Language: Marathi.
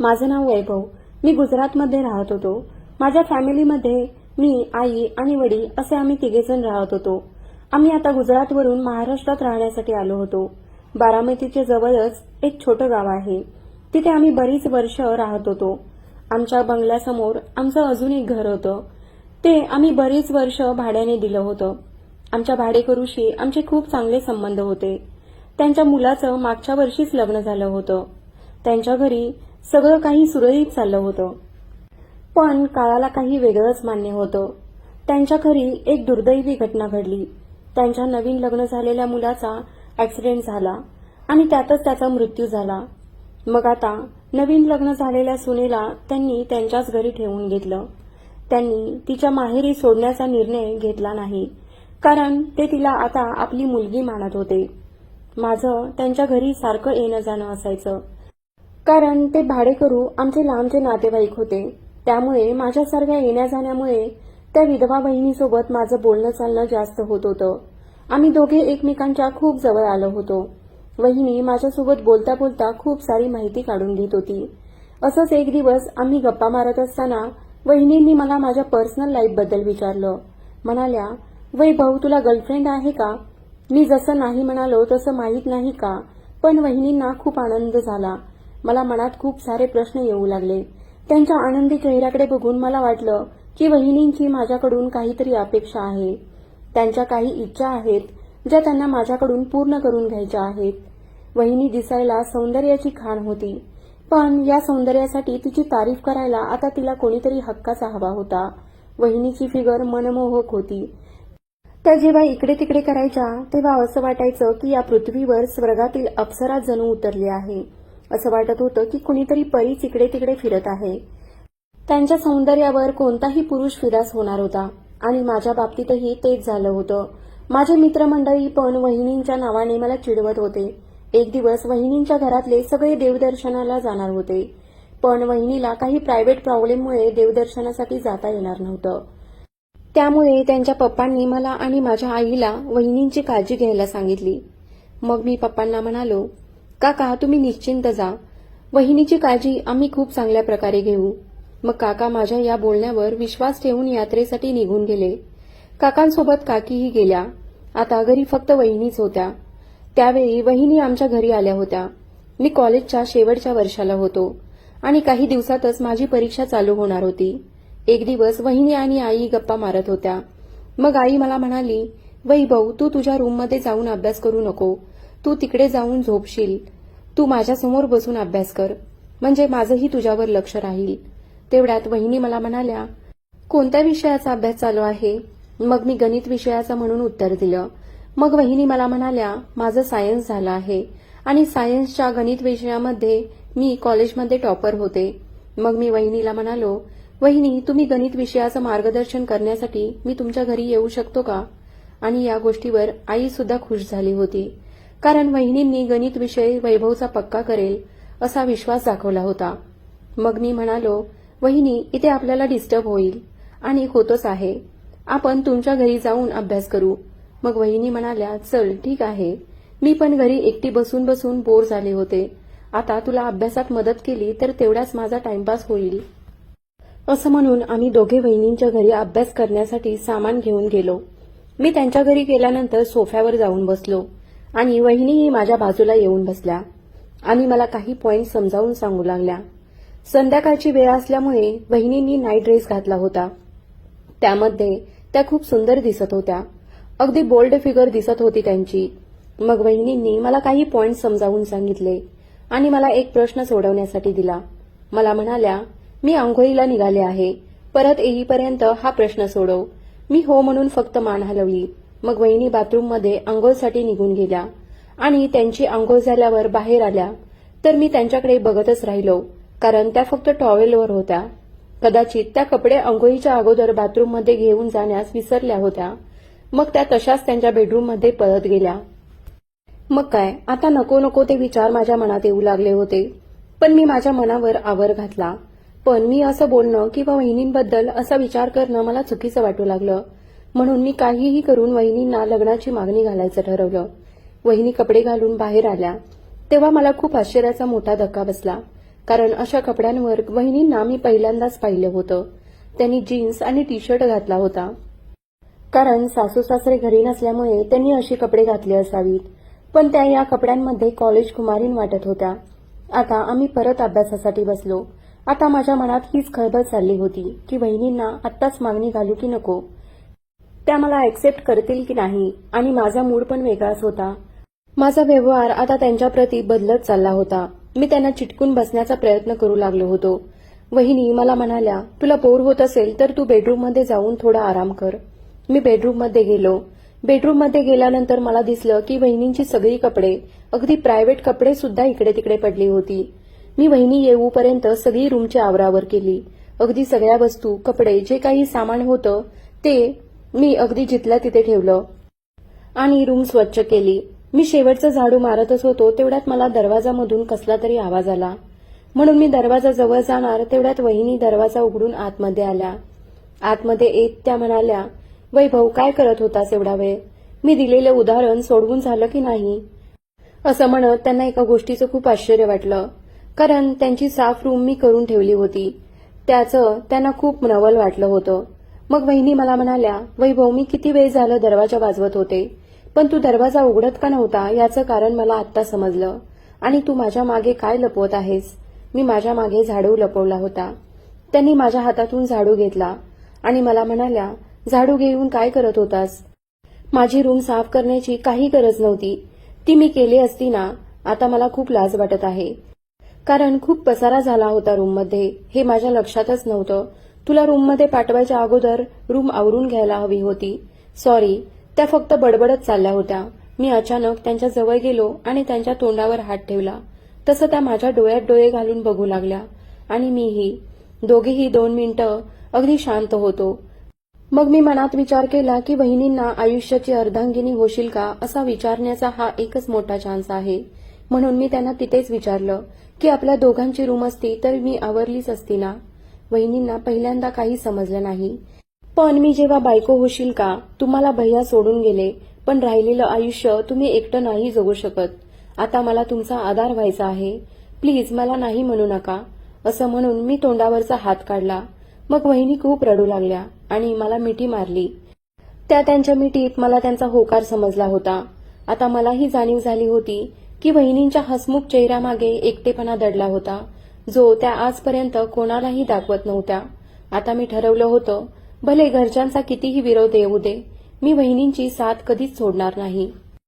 माझं नाव वैभव. मी गुजरातमध्ये राहत होतो. माझ्या फॅमिलीमध्ये मी, आई आणि वडील असे आम्ही तिघेजण राहत होतो. आम्ही आता गुजरातवरून महाराष्ट्रात राहण्यासाठी आलो होतो. बारामतीच्या जवळच एक छोटं गाव आहे. तिथे आम्ही बरीच वर्ष राहत होतो. आमच्या बंगल्यासमोर आमचं अजून एक घर होतं. ते आम्ही बरीच वर्ष भाड्याने दिलं होतं. आमच्या भाडेकरूशी आमचे खूप चांगले संबंध होते. त्यांच्या मुलाचं मागच्या वर्षीच लग्न झालं होतं. त्यांच्या घरी सगळं काही सुरळीत चाललं होतं. पण काळाला काही वेगळंच मान्य होतं. त्यांच्या घरी एक दुर्दैवी घटना घडली. त्यांच्या नवीन लग्न झालेल्या मुलाचा ऍक्सिडेंट झाला आणि त्यातच त्याचा मृत्यू झाला. मग आता नवीन लग्न झालेल्या सुनेला त्यांनी त्यांच्याच घरी ठेवून घेतलं. त्यांनी तिच्या माहेरी सोडण्याचा निर्णय घेतला नाही, कारण ते तिला आता आपली मुलगी मानत होते. माझं त्यांच्या घरी सारखं येणं जाणं असायचं, कारण ते भाडेकरू आमचे लांबचे नातेवाईक होते. त्यामुळे माझ्यासारख्या येण्या जाण्यामुळे त्या विधवा बहिणीसोबत माझं बोलणं चालणं जास्त होत होतं. आम्ही दोघे एकमेकांच्या खूप जवळ आलो होतो. वहिनी माझ्यासोबत बोलता बोलता खूप सारी माहिती काढून घेत होती. असंच एक दिवस आम्ही गप्पा मारत असताना वहिनींनी मला माझ्या पर्सनल लाईफबद्दल विचारलं. म्हणाल्या, वैभव, तुला गर्लफ्रेंड आहे का? मी जसं नाही म्हणालो तसं माहीत नाही का? पण वहिनींना खूप आनंद झाला. मला मनात खूप सारे प्रश्न येऊ लागले. त्यांच्या आनंदी चेहऱ्याकडे बघून मला वाटलं की वहिनींची माझ्याकडून काहीतरी अपेक्षा आहे. त्यांच्या काही इच्छा आहेत ज्या त्यांना माझ्याकडून पूर्ण करून घ्यायच्या आहेत. वहिनी दिसायला सौंदर्याची खाण होती, पण या सौंदर्यासाठी तिची तारीफ करायला आता तिला कोणीतरी हक्काचा हवा होता. वहिनीची फिगर मनमोहक होती. त्या जेव्हा इकडे तिकडे करायच्या तेव्हा असं वाटायचं की या पृथ्वीवर स्वर्गातील अप्सरा जणू उतरली आहे. असं वाटत होतं की कुणीतरी परीच इकडे तिकडे फिरत आहे. त्यांच्या सौंदर्यावर कोणताही पुरुष फिदास होणार होता आणि माझ्या बाबतीतही तेच झालं होतं. माझे मित्रमंडळी पण वहिनींच्या नावाने मला चिडवत होते. एक दिवस वहिनींच्या घरातले सगळे देवदर्शनाला जाणार होते, पण वहिनीला काही प्रायव्हेट प्रॉब्लेममुळे देवदर्शनासाठी जाता येणार नव्हतं. त्यामुळे त्यांच्या पप्पांनी मला आणि माझ्या आईला वहिनींची काळजी घ्यायला सांगितली. मग मी पप्पांना म्हणालो, काका, तुम्ही निश्चिंत जा. वहिनीची काळजी आम्ही खूप चांगल्या प्रकारे घेऊ. मग काका माझ्या या बोलण्यावर विश्वास ठेवून यात्रेसाठी निघून गेले. काकांसोबत काकीही गेल्या. आता घरी फक्त वहिनीच होत्या. त्यावेळी वहिनी आमच्या घरी आल्या होत्या. मी कॉलेजच्या शेवटच्या वर्षाला होतो आणि काही दिवसातच माझी परीक्षा चालू होणार होती. एक दिवस वहिनी आणि आई गप्पा मारत होत्या. मग आई मला म्हणाली, वैभव, तू तुझ्या रूममध्ये जाऊन अभ्यास करू नको. तू तिकडे जाऊन झोपशील. तू माझ्यासमोर बसून अभ्यास कर, म्हणजे माझंही तुझ्यावर लक्ष राहील. तेवढ्यात वहिनी मला म्हणाल्या, कोणत्या विषयाचा अभ्यास चालू आहे? मग मी गणित विषयाचा म्हणून उत्तर दिलं. मग वहिनी मला म्हणाल्या, माझं सायन्स झालं आहे आणि सायन्सच्या गणित विषयामध्ये मी कॉलेजमध्ये टॉपर होते. मग मी वहिनीला म्हणालो, वहिनी, तुम्ही गणित विषयाचं मार्गदर्शन करण्यासाठी मी तुमच्या घरी येऊ शकतो का? आणि या गोष्टीवर आई सुद्धा खुश झाली होती, कारण वहिनींनी गणित विषय वैभवचा पक्का करेल असा विश्वास दाखवला होता. मग मी म्हणालो, वहिनी, इथे आपल्याला डिस्टर्ब होईल आणि होतच आहे. आपण तुमच्या घरी जाऊन अभ्यास करू. मग वहिनी म्हणाल्या, चल ठीक आहे. मी पण घरी एकटी बसून बसून बोर झाले होते. आता तुला अभ्यासात मदत केली तर तेवढाच माझा टाइमपास होईल. असं म्हणून आम्ही दोघे वहिनींच्या घरी अभ्यास करण्यासाठी सामान घेऊन गेलो. मी त्यांच्या घरी गेल्यानंतर सोफ्यावर जाऊन बसलो आणि वहिनीही माझ्या बाजूला येऊन बसल्या आणि मला काही पॉइंट समजावून सांगू लागल्या. संध्याकाळची वेळ असल्यामुळे वहिनींनी नाईट ड्रेस घातला होता. त्यामध्ये त्या खूप सुंदर दिसत होत्या. अगदी बोल्ड फिगर दिसत होती त्यांची. मग वहिनींनी मला काही पॉइंट समजावून सांगितले आणि मला एक प्रश्न सोडवण्यासाठी दिला. मला म्हणाल्या, मी आंघोळीला निघाले आहे. परत येईपर्यंत हा प्रश्न सोडव. मी हो म्हणून फक्त मान हलवली. मग वहिनी बाथरूममध्ये आंघोळसाठी निघून गेल्या आणि त्यांची आंघोळ झाल्यावर बाहेर आल्या तर मी त्यांच्याकडे बघतच राहिलो, कारण त्या फक्त टॉवेलवर होत्या. कदाचित त्या कपडे आंघोळीच्या अगोदर बाथरूममध्ये घेऊन जाण्यास विसरल्या होत्या. मग त्या तशाच त्यांच्या बेडरूममध्ये पळत गेल्या. मग काय, आता नको नको ते विचार माझ्या मनात येऊ लागले होते. पण मी माझ्या मनावर आवर घातला. पण मी असं बोलणं किंवा वहिनींबद्दल असा विचार करणं मला चुकीचं वाटू लागलं. म्हणून मी काहीही करून वहिनींना लग्नाची मागणी घालायचं ठरवलं. वहिनी कपडे घालून बाहेर आल्या तेव्हा मला खूप आश्चर्याचा मोठा धक्का बसला. कारण अशा कपड्यांवर वहिनींना मी पहिल्यांदाच पाहिलं होतं. त्यांनी जीन्स आणि टी शर्ट घातला होता. कारण सासू सासरे घरी नसल्यामुळे त्यांनी अशी कपडे घातली असावीत. पण त्या या कपड्यांमध्ये कॉलेज कुमारीण वाटत होत्या. आता आम्ही परत अभ्यासासाठी बसलो. आता माझ्या मनात हीच खळबळ चालली होती की वहिनींना आत्ताच मागणी घालू की नको, त्या मला ऍक्सेप्ट करतील की नाही. आणि माझा मूड पण वेगळाच होता. माझा व्यवहार आता त्यांच्याप्रती बदलत चालला होता. मी त्यांना चिटकून बसण्याचा प्रयत्न करू लागलो होतो. वहिनी मला म्हणाल्या, तुला बोर होत असेल तर तू बेडरूममध्ये जाऊन थोडा आराम कर. मी बेडरूममध्ये गेलो. बेडरूममध्ये गेल्यानंतर मला दिसलं की वहिनींची सगळी कपडे, अगदी प्रायव्हेट कपडे सुद्धा इकडे तिकडे पडली होती. मी वहिनी येऊपर्यंत सगळी रूमची आवरावर केली. अगदी सगळ्या वस्तू, कपडे, जे काही सामान होतं ते मी अगदी जिथल्या तिथे ठेवलं आणि रूम स्वच्छ केली. मी शेवटचं झाडू मारतच होतो तेवढ्यात मला दरवाजामधून कसला तरी आवाज आला. म्हणून मी दरवाजा जवळ जाणार तेवढ्यात वहिनी दरवाजा उघडून आतमध्ये आल्या. आतमध्ये येत त्या म्हणाल्या, वैभव काय करत होतास एवढा वेळ? मी दिलेलं उदाहरण सोडवून झालं की नाही? असं म्हणत त्यांना एका गोष्टीचं खूप आश्चर्य वाटलं. कारण त्यांची साफ रूम मी करून ठेवली होती. त्याचं त्यांना खूप नवल वाटलं होतं. मग वहिनी मला म्हणाल्या, वैभव मी किती वेळ झालं दरवाजा वाजवत होते, पण तू दरवाजा उघडत का नव्हता याचं कारण मला आत्ता समजलं. आणि तू माझ्या मागे काय लपवत आहेस? मी माझ्या मागे झाडू लपवला होता. त्यांनी माझ्या हातातून झाडू घेतला आणि मला म्हणाल्या, झाडू घेऊन काय करत होतास? माझी रूम साफ करण्याची काही गरज नव्हती. ती मी केली असती ना. आता मला खूप लाज वाटत आहे. कारण खूप पसारा झाला होता रूममध्ये. हे माझ्या लक्षातच नव्हतं. तुला रूममध्ये पाठवायच्या अगोदर रूम आवरून घ्यायला हवी होती. सॉरी. त्या फक्त बडबडत चालल्या होत्या. मी अचानक त्यांच्या जवळ गेलो आणि त्यांच्या तोंडावर हात ठेवला. तसं त्या माझ्या डोळ्यात डोळे घालून बघू लागल्या आणि मीही. दोघेही 2 मिनिटं अगदी शांत होतो. मग मी मनात विचार केला की वहिनींना आयुष्याची अर्धांगिनी होशील का असा विचारण्याचा हा एकच मोठा चान्स आहे. म्हणून मी त्यांना तिथेच विचारलं की आपल्या दोघांची रूम असती तर मी आवरलीच असती ना. वहिनींना पहिल्यांदा काही समजलं नाही. पण मी जेव्हा बायको होशील का, तुम्हाला भैया सोडून गेले, पण राहिलेलं आयुष्य तुम्ही एकटं नाही जगू शकत. आता मला तुमचा आधार व्हायचा आहे. प्लीज मला नाही म्हणू नका. असं म्हणून मी तोंडावरचा हात काढला. मग वहिनी खूप रडू लागल्या आणि मला मिठी मारली. त्यांच्या मिठीत मला त्यांचा होकार समजला होता. आता मलाही जाणीव झाली होती की वहिनींच्या हसमुख चेहऱ्यामागे एकटेपणा दडला होता, जो त्या आजपर्यंत कोणालाही दाखवत नव्हत्या. आता मी ठरवलं होतं, भले घरच्यांचा कितीही विरोध येऊ दे, मी वहिनींची साथ कधीच सोडणार नाही.